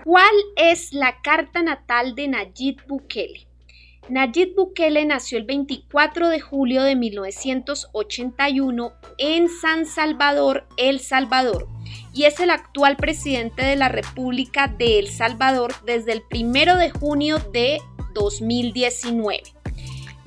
¿Cuál es la carta natal de Nayib Bukele? Nayib Bukele nació el 24 de julio de 1981 en San Salvador, El Salvador, y es el actual presidente de la República de El Salvador desde el 1 de junio de 2019.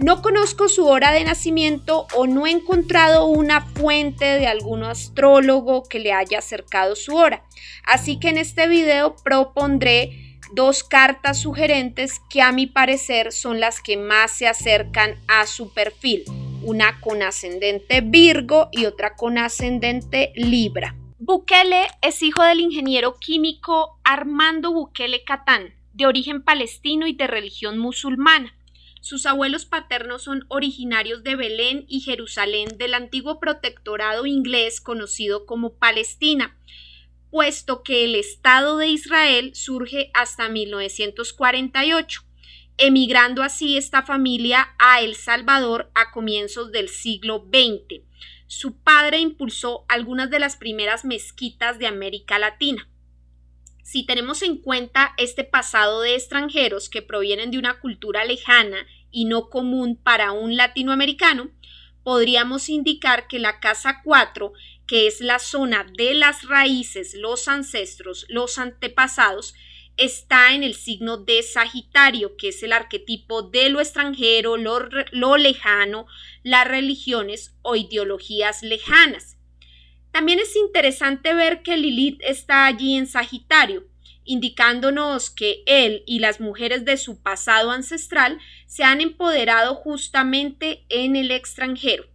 No conozco su hora de nacimiento o no he encontrado una fuente de algún astrólogo que le haya acercado su hora, así que en este video propondré dos cartas sugerentes que a mi parecer son las que más se acercan a su perfil, una con ascendente Virgo y otra con ascendente Libra. Bukele es hijo del ingeniero químico Armando Bukele Catán, de origen palestino y de religión musulmana. Sus abuelos paternos son originarios de Belén y Jerusalén del antiguo protectorado inglés conocido como Palestina, puesto que el Estado de Israel surge hasta 1948, emigrando así esta familia a El Salvador a comienzos del siglo XX. Su padre impulsó algunas de las primeras mezquitas de América Latina. Si tenemos en cuenta este pasado de extranjeros que provienen de una cultura lejana y no común para un latinoamericano, podríamos indicar que la casa 4, que es la zona de las raíces, los ancestros, los antepasados, está en el signo de Sagitario, que es el arquetipo de lo extranjero, lo lejano, las religiones o ideologías lejanas. También es interesante ver que Lilith está allí en Sagitario, indicándonos que él y las mujeres de su pasado ancestral se han empoderado justamente en el extranjero.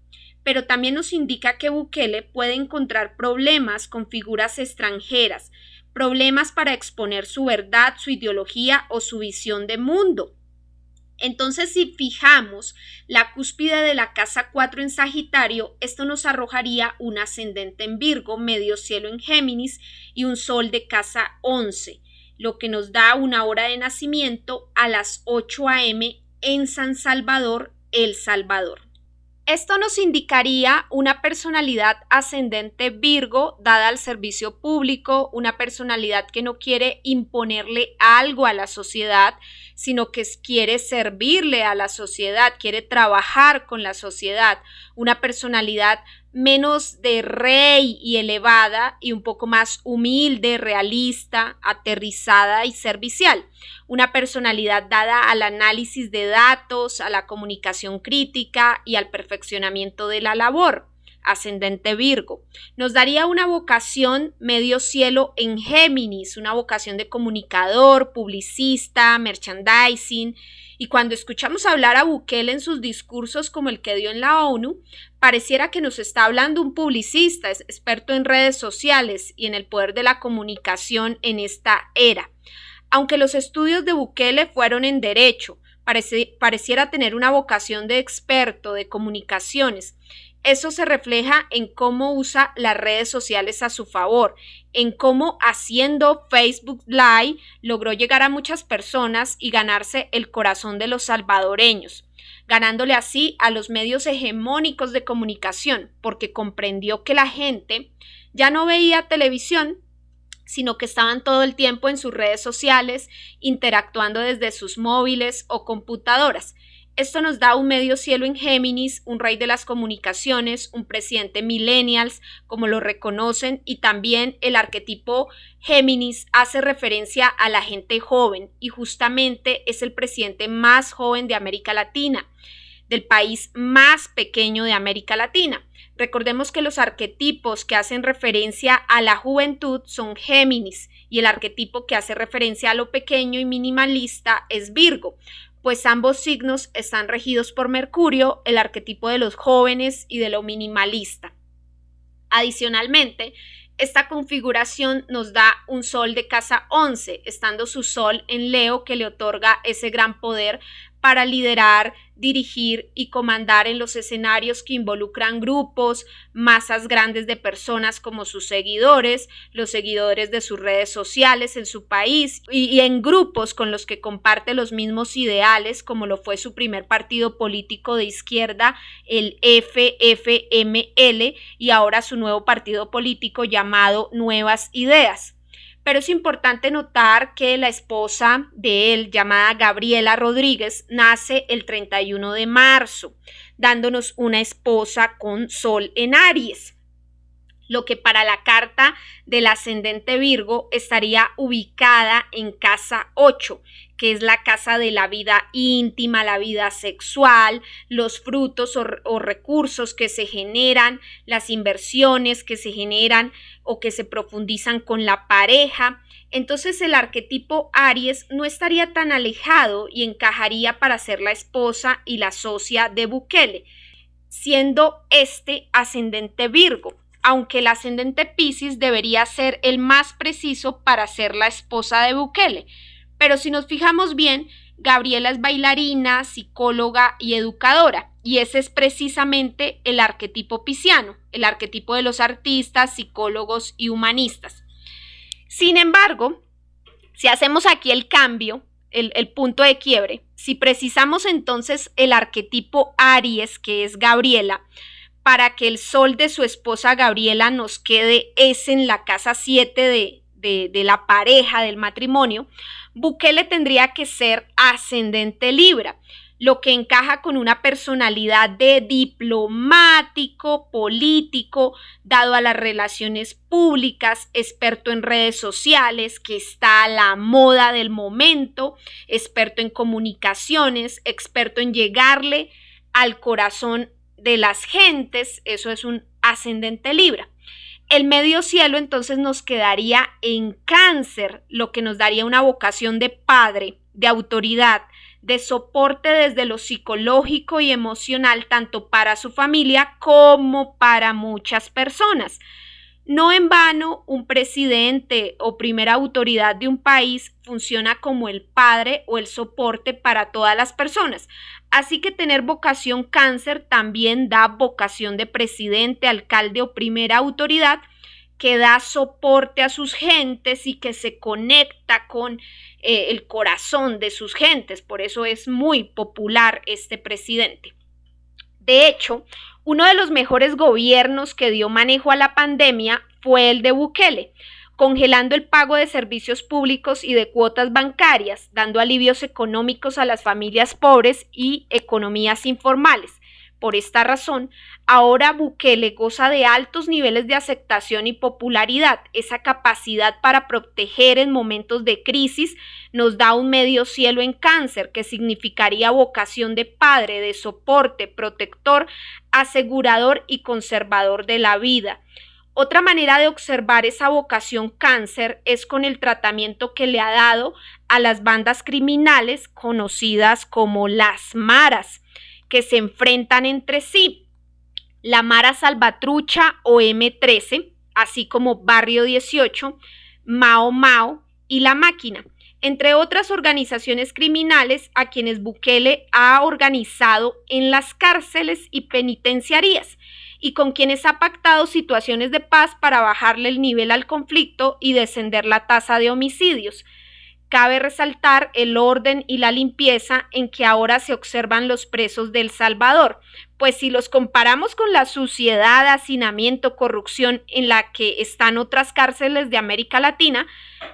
Pero también nos indica que Bukele puede encontrar problemas con figuras extranjeras, problemas para exponer su verdad, su ideología o su visión de mundo. Entonces, si fijamos la cúspide de la casa 4 en Sagitario, esto nos arrojaría un ascendente en Virgo, medio cielo en Géminis y un sol de casa 11, lo que nos da una hora de nacimiento a las 8 a.m. en San Salvador, El Salvador. Esto nos indicaría una personalidad ascendente Virgo dada al servicio público, una personalidad que no quiere imponerle algo a la sociedad, sino que quiere servirle a la sociedad, quiere trabajar con la sociedad, una personalidad menos de rey y elevada y un poco más humilde, realista, aterrizada y servicial. Una personalidad dada al análisis de datos, a la comunicación crítica y al perfeccionamiento de la labor. Ascendente Virgo. Nos daría una vocación medio cielo en Géminis, una vocación de comunicador, publicista, merchandising. Y cuando escuchamos hablar a Bukele en sus discursos como el que dio en la ONU, pareciera que nos está hablando un publicista, es experto en redes sociales y en el poder de la comunicación en esta era. Aunque los estudios de Bukele fueron en derecho, pareciera tener una vocación de experto de comunicaciones. Eso se refleja en cómo usa las redes sociales a su favor, en cómo haciendo Facebook Live logró llegar a muchas personas y ganarse el corazón de los salvadoreños, ganándole así a los medios hegemónicos de comunicación, porque comprendió que la gente ya no veía televisión, sino que estaban todo el tiempo en sus redes sociales, interactuando desde sus móviles o computadoras. Esto nos da un medio cielo en Géminis, un rey de las comunicaciones, un presidente millennials, como lo reconocen, y también el arquetipo Géminis hace referencia a la gente joven y justamente es el presidente más joven de América Latina, del país más pequeño de América Latina. Recordemos que los arquetipos que hacen referencia a la juventud son Géminis y el arquetipo que hace referencia a lo pequeño y minimalista es Virgo, pues ambos signos están regidos por Mercurio, el arquetipo de los jóvenes y de lo minimalista. Adicionalmente, esta configuración nos da un sol de casa 11, estando su sol en Leo, que le otorga ese gran poder para liderar, dirigir y comandar en los escenarios que involucran grupos, masas grandes de personas como sus seguidores, los seguidores de sus redes sociales en su país y en grupos con los que comparte los mismos ideales, como lo fue su primer partido político de izquierda, el FFML, y ahora su nuevo partido político llamado Nuevas Ideas. pero es importante notar que la esposa de él, llamada Gabriela Rodríguez, nace el 31 de marzo, dándonos una esposa con Sol en Aries, lo que para la carta del ascendente Virgo estaría ubicada en casa 8, que es la casa de la vida íntima, la vida sexual, los frutos o recursos que se generan, las inversiones que se generan o que se profundizan con la pareja. Entonces el arquetipo Aries no estaría tan alejado y encajaría para ser la esposa y la socia de Bukele, siendo este ascendente Virgo, aunque el ascendente Piscis debería ser el más preciso para ser la esposa de Bukele. Pero si nos fijamos bien, Gabriela es bailarina, psicóloga y educadora, y ese es precisamente el arquetipo pisciano, el arquetipo de los artistas, psicólogos y humanistas. Sin embargo, si hacemos aquí el cambio, el punto de quiebre, si precisamos entonces el arquetipo Aries, que es Gabriela, para que el sol de su esposa Gabriela nos quede es en la casa 7 de la pareja, del matrimonio, Bukele tendría que ser ascendente Libra, lo que encaja con una personalidad de diplomático, político, dado a las relaciones públicas, experto en redes sociales, que está a la moda del momento, experto en comunicaciones, experto en llegarle al corazón de las gentes. Eso es un ascendente Libra. El medio cielo entonces nos quedaría en Cáncer, lo que nos daría una vocación de padre, de autoridad, de soporte desde lo psicológico y emocional, tanto para su familia como para muchas personas. No en vano, un presidente o primera autoridad de un país funciona como el padre o el soporte para todas las personas. Así que tener vocación Cáncer también da vocación de presidente, alcalde o primera autoridad que da soporte a sus gentes y que se conecta con el corazón de sus gentes. Por eso es muy popular este presidente. De hecho, uno de los mejores gobiernos que dio manejo a la pandemia fue el de Bukele, congelando el pago de servicios públicos y de cuotas bancarias, dando alivios económicos a las familias pobres y economías informales. Por esta razón, ahora Bukele goza de altos niveles de aceptación y popularidad. Esa capacidad para proteger en momentos de crisis nos da un medio cielo en Cáncer, que significaría vocación de padre, de soporte, protector, asegurador y conservador de la vida. Otra manera de observar esa vocación Cáncer es con el tratamiento que le ha dado a las bandas criminales conocidas como las maras, que se enfrentan entre sí. La Mara Salvatrucha o M13, así como Barrio 18, Mao Mao y La Máquina, entre otras organizaciones criminales a quienes Bukele ha organizado en las cárceles y penitenciarías, y con quienes ha pactado situaciones de paz para bajarle el nivel al conflicto y descender la tasa de homicidios. Cabe resaltar el orden y la limpieza en que ahora se observan los presos de El Salvador, pues si los comparamos con la suciedad, hacinamiento, corrupción en la que están otras cárceles de América Latina,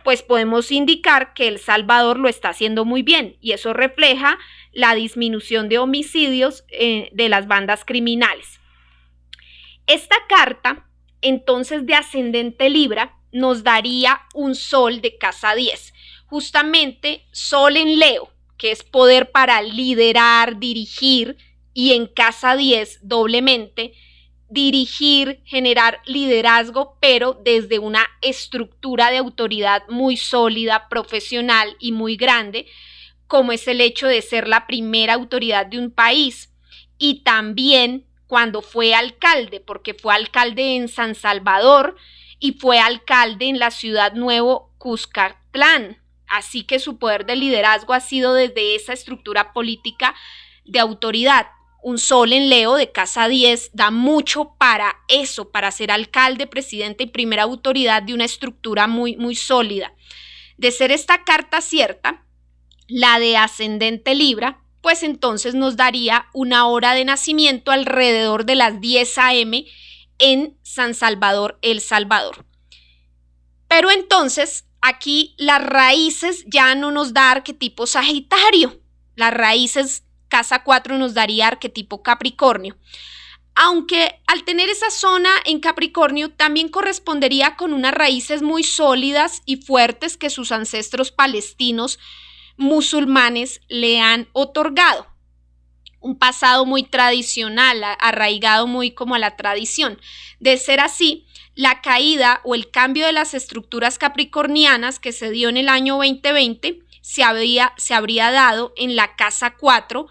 pues podemos indicar que El Salvador lo está haciendo muy bien, y eso refleja la disminución de homicidios de las bandas criminales. Esta carta, entonces, de ascendente Libra, nos daría un sol de casa 10, justamente sol en Leo, que es poder para liderar, dirigir, y en casa 10 doblemente, dirigir, generar liderazgo, pero desde una estructura de autoridad muy sólida, profesional y muy grande, como es el hecho de ser la primera autoridad de un país, y también cuando fue alcalde, porque fue alcalde en San Salvador y fue alcalde en la ciudad nuevo Cuscatlán. Así que su poder de liderazgo ha sido desde esa estructura política de autoridad. Un sol en Leo de casa 10 da mucho para eso, para ser alcalde, presidente y primera autoridad de una estructura muy, muy sólida. De ser esta carta cierta, la de ascendente Libra, pues entonces nos daría una hora de nacimiento alrededor de las 10 a.m. en San Salvador, El Salvador. Pero entonces aquí las raíces ya no nos da arquetipo Sagitario. Las raíces casa 4 nos daría arquetipo Capricornio. Aunque al tener esa zona en Capricornio también correspondería con unas raíces muy sólidas y fuertes que sus ancestros palestinos musulmanes le han otorgado. Un pasado muy tradicional, arraigado muy como a la tradición. De ser así, la caída o el cambio de las estructuras capricornianas que se dio en el año 2020 se habría dado en la casa 4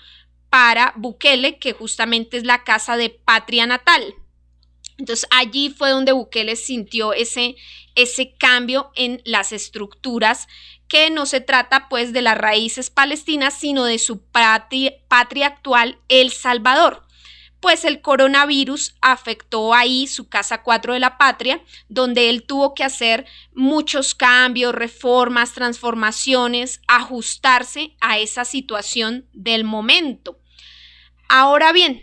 para Bukele, que justamente es la casa de patria natal. Entonces allí fue donde Bukele sintió ese cambio en las estructuras, que no se trata pues de las raíces palestinas, sino de su patria actual, El Salvador. Pues el coronavirus afectó ahí su casa 4 de la patria, donde él tuvo que hacer muchos cambios, reformas, transformaciones, ajustarse a esa situación del momento. Ahora bien,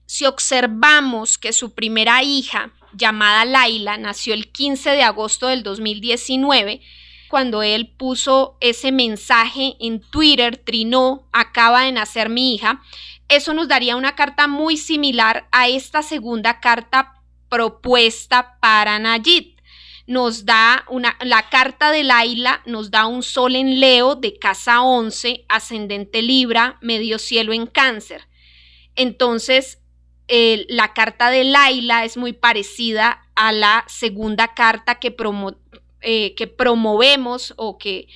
si observamos que su primera hija, llamada Laila, nació el 15 de agosto del 2019, cuando él puso ese mensaje en Twitter, trinó, acaba de nacer mi hija, eso nos daría una carta muy similar a esta segunda carta propuesta para Nayib. Nos da la carta de Laila nos da un sol en Leo de casa 11, ascendente Libra, medio cielo en Cáncer. Entonces, la carta de Laila es muy parecida a la segunda carta que promovemos o que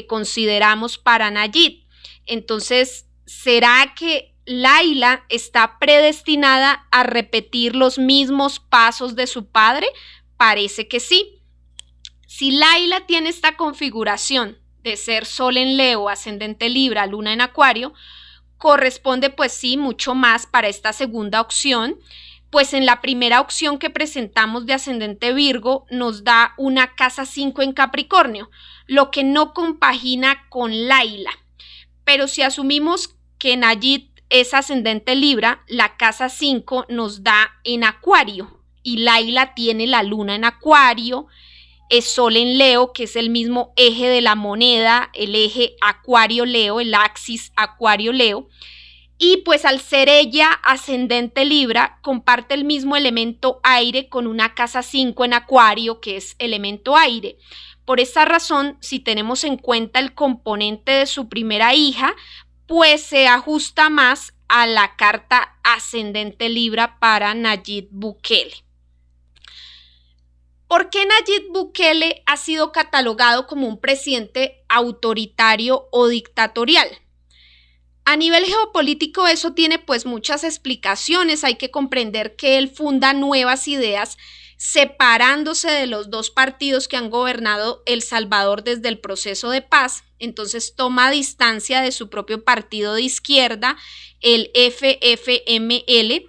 consideramos para Nayib. Entonces, ¿será que Laila está predestinada a repetir los mismos pasos de su padre? Parece que sí. Si Laila tiene esta configuración de ser Sol en Leo, ascendente Libra, Luna en Acuario, corresponde pues sí mucho más para esta segunda opción, pues en la primera opción que presentamos de ascendente Virgo nos da una casa 5 en Capricornio, lo que no compagina con Laila. Pero si asumimos que Nayib es ascendente Libra, la casa 5 nos da en Acuario y Laila tiene la luna en Acuario, es Sol en Leo, que es el mismo eje de la moneda, el eje Acuario-Leo, el axis Acuario-Leo. Y pues al ser ella ascendente Libra, comparte el mismo elemento aire con una casa 5 en Acuario, que es elemento aire. Por esa razón, si tenemos en cuenta el componente de su primera hija, pues se ajusta más a la carta ascendente Libra para Nayib Bukele. ¿Por qué Nayib Bukele ha sido catalogado como un presidente autoritario o dictatorial? A nivel geopolítico eso tiene pues muchas explicaciones. Hay que comprender que él funda nuevas ideas separándose de los dos partidos que han gobernado El Salvador desde el proceso de paz. Entonces toma distancia de su propio partido de izquierda, el FFML,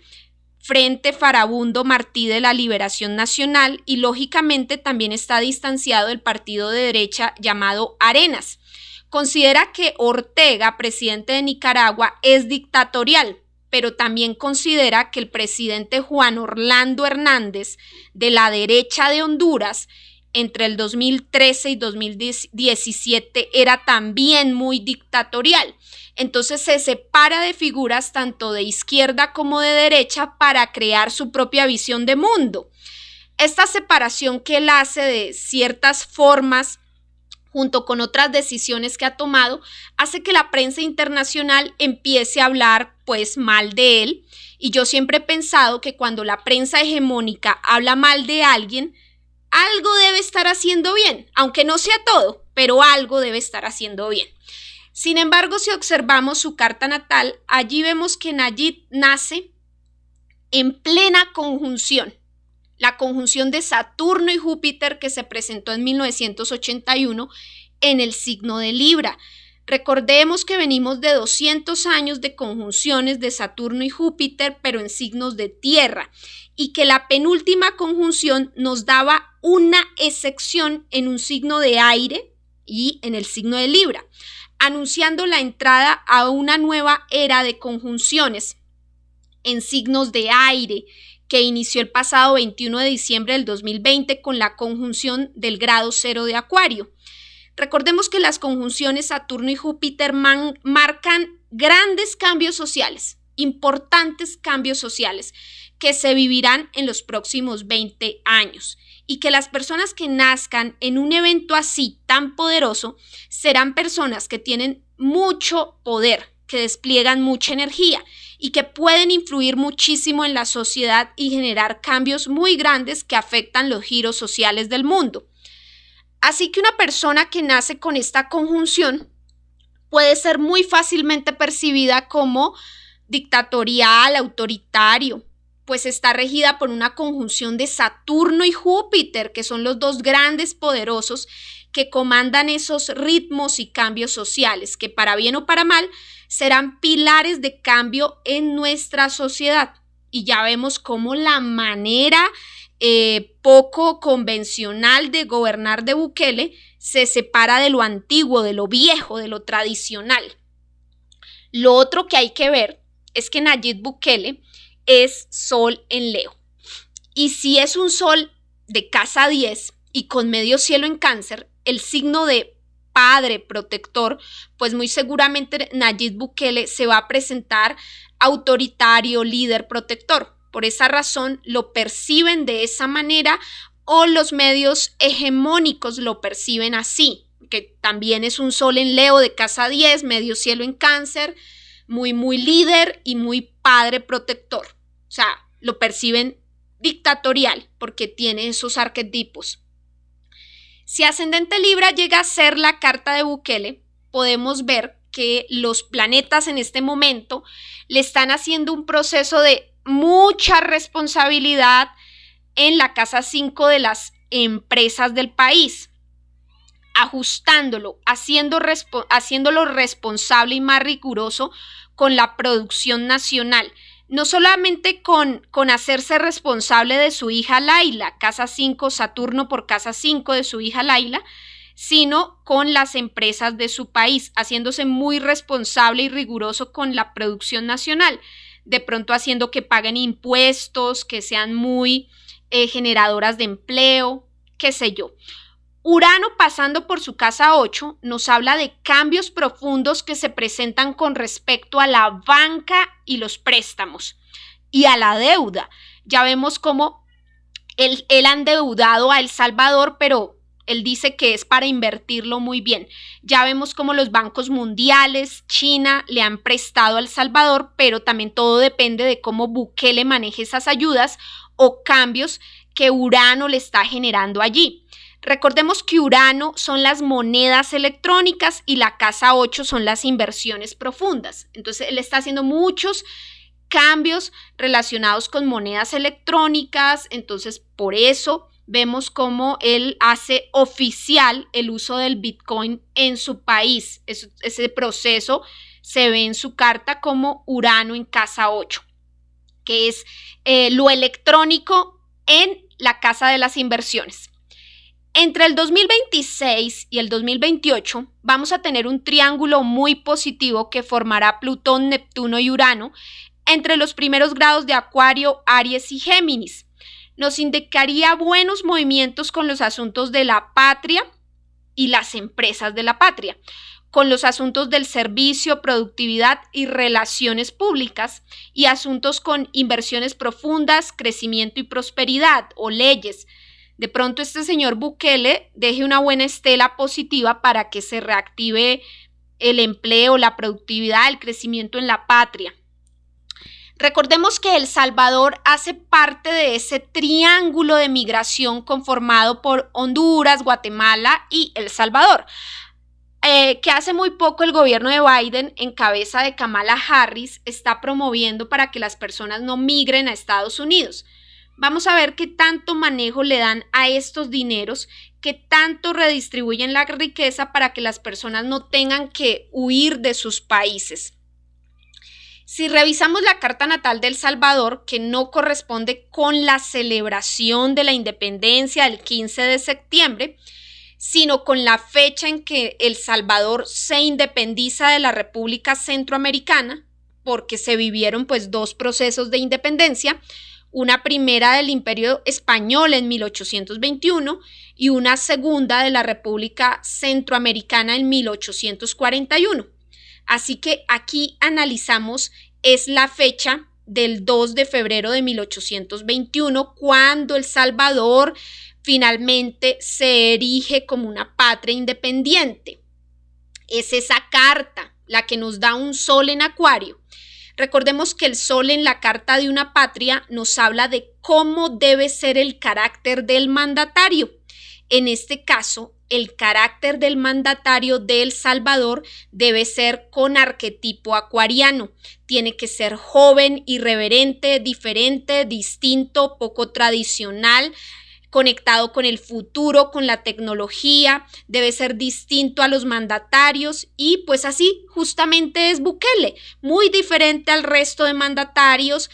Frente Farabundo Martí de la Liberación Nacional, y lógicamente también está distanciado del partido de derecha llamado Arenas. Considera que Ortega, presidente de Nicaragua, es dictatorial, pero también considera que el presidente Juan Orlando Hernández, de la derecha de Honduras, entre el 2013 y 2017 era también muy dictatorial. Entonces se separa de figuras tanto de izquierda como de derecha para crear su propia visión de mundo. Esta separación que él hace de ciertas formas junto con otras decisiones que ha tomado, hace que la prensa internacional empiece a hablar pues mal de él. Y yo siempre he pensado que cuando la prensa hegemónica habla mal de alguien, algo debe estar haciendo bien, aunque no sea todo, pero algo debe estar haciendo bien. Sin embargo, si observamos su carta natal, allí vemos que Nayib nace en plena conjunción. La conjunción de Saturno y Júpiter que se presentó en 1981 en el signo de Libra. Recordemos que venimos de 200 años de conjunciones de Saturno y Júpiter, pero en signos de tierra, y que la penúltima conjunción nos daba una excepción en un signo de aire y en el signo de Libra, anunciando la entrada a una nueva era de conjunciones en signos de aire, que inició el pasado 21 de diciembre del 2020 con la conjunción del grado 0 de Acuario. Recordemos que las conjunciones Saturno y Júpiter marcan grandes cambios sociales, importantes cambios sociales que se vivirán en los próximos 20 años y que las personas que nazcan en un evento así tan poderoso serán personas que tienen mucho poder, que despliegan mucha energía y que pueden influir muchísimo en la sociedad y generar cambios muy grandes que afectan los giros sociales del mundo. Así que una persona que nace con esta conjunción puede ser muy fácilmente percibida como dictatorial, autoritario, pues está regida por una conjunción de Saturno y Júpiter, que son los dos grandes poderosos que comandan esos ritmos y cambios sociales, que para bien o para mal serán pilares de cambio en nuestra sociedad. Y ya vemos cómo la manera poco convencional de gobernar de Bukele se separa de lo antiguo, de lo viejo, de lo tradicional. Lo otro que hay que ver es que Nayib Bukele es Sol en Leo. Y si es un Sol de casa 10 y con medio cielo en Cáncer, el signo de padre protector, pues muy seguramente Nayib Bukele se va a presentar autoritario, líder protector. Por esa razón lo perciben de esa manera o los medios hegemónicos lo perciben así, que también es un Sol en Leo de casa 10, medio cielo en Cáncer, muy líder y muy padre protector. O sea, lo perciben dictatorial porque tiene esos arquetipos. Si ascendente Libra llega a ser la carta de Bukele, podemos ver que los planetas en este momento le están haciendo un proceso de mucha responsabilidad en la casa 5 de las empresas del país, ajustándolo, haciéndolo responsable y más riguroso con la producción nacional. No solamente con hacerse responsable de su hija Laila, casa 5, Saturno por casa 5 de su hija Laila, sino con las empresas de su país, haciéndose muy responsable y riguroso con la producción nacional, de pronto haciendo que paguen impuestos, que sean muy generadoras de empleo, qué sé yo. Urano pasando por su casa 8 nos habla de cambios profundos que se presentan con respecto a la banca y los préstamos y a la deuda. Ya vemos cómo él ha endeudado a El Salvador, pero él dice que es para invertirlo muy bien. Ya vemos cómo los bancos mundiales, China, le han prestado a El Salvador, pero también todo depende de cómo Bukele maneje esas ayudas o cambios que Urano le está generando allí. Recordemos que Urano son las monedas electrónicas y la casa 8 son las inversiones profundas. Entonces, él está haciendo muchos cambios relacionados con monedas electrónicas. Entonces, por eso vemos cómo él hace oficial el uso del Bitcoin en su país. Ese proceso se ve en su carta como Urano en casa 8, que es lo electrónico en la casa de las inversiones. Entre el 2026 y el 2028 vamos a tener un triángulo muy positivo que formará Plutón, Neptuno y Urano entre los primeros grados de Acuario, Aries y Géminis. Nos indicaría buenos movimientos con los asuntos de la patria y las empresas de la patria, con los asuntos del servicio, productividad y relaciones públicas y asuntos con inversiones profundas, crecimiento y prosperidad o leyes. De pronto este señor Bukele deje una buena estela positiva para que se reactive el empleo, la productividad, el crecimiento en la patria. Recordemos que El Salvador hace parte de ese triángulo de migración conformado por Honduras, Guatemala y El Salvador, que hace muy poco el gobierno de Biden, en cabeza de Kamala Harris, está promoviendo para que las personas no migren a Estados Unidos. Vamos a ver qué tanto manejo le dan a estos dineros, qué tanto redistribuyen la riqueza para que las personas no tengan que huir de sus países. Si revisamos la carta natal de El Salvador, que no corresponde con la celebración de la independencia del 15 de septiembre, sino con la fecha en que El Salvador se independiza de la República Centroamericana, porque se vivieron pues dos procesos de independencia. una primera del Imperio Español en 1821 y una segunda de la República Centroamericana en 1841. Así que aquí analizamos es la fecha del 2 de febrero de 1821, cuando El Salvador finalmente se erige como una patria independiente. Es esa carta la que nos da un sol en Acuario. Recordemos que el sol en la carta de una patria nos habla de cómo debe ser el carácter del mandatario. En este caso, el carácter del mandatario de El Salvador debe ser con arquetipo acuariano. Tiene que ser joven, irreverente, diferente, distinto, poco tradicional, conectado con el futuro, con la tecnología, debe ser distinto a los mandatarios y pues así justamente es Bukele, muy diferente al resto de mandatarios.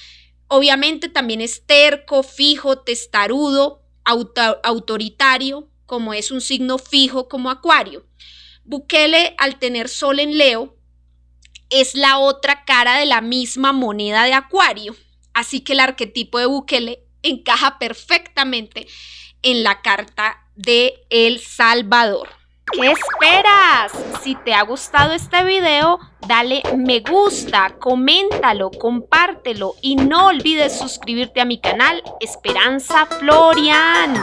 Obviamente también es terco, fijo, testarudo, autoritario, como es un signo fijo como Acuario. Bukele, al tener Sol en Leo, es la otra cara de la misma moneda de Acuario. Así que el arquetipo de Bukele encaja perfectamente en la carta de El Salvador. ¿Qué esperas? Si te ha gustado este video, dale me gusta, coméntalo, compártelo y no olvides suscribirte a mi canal Esperanza Florian.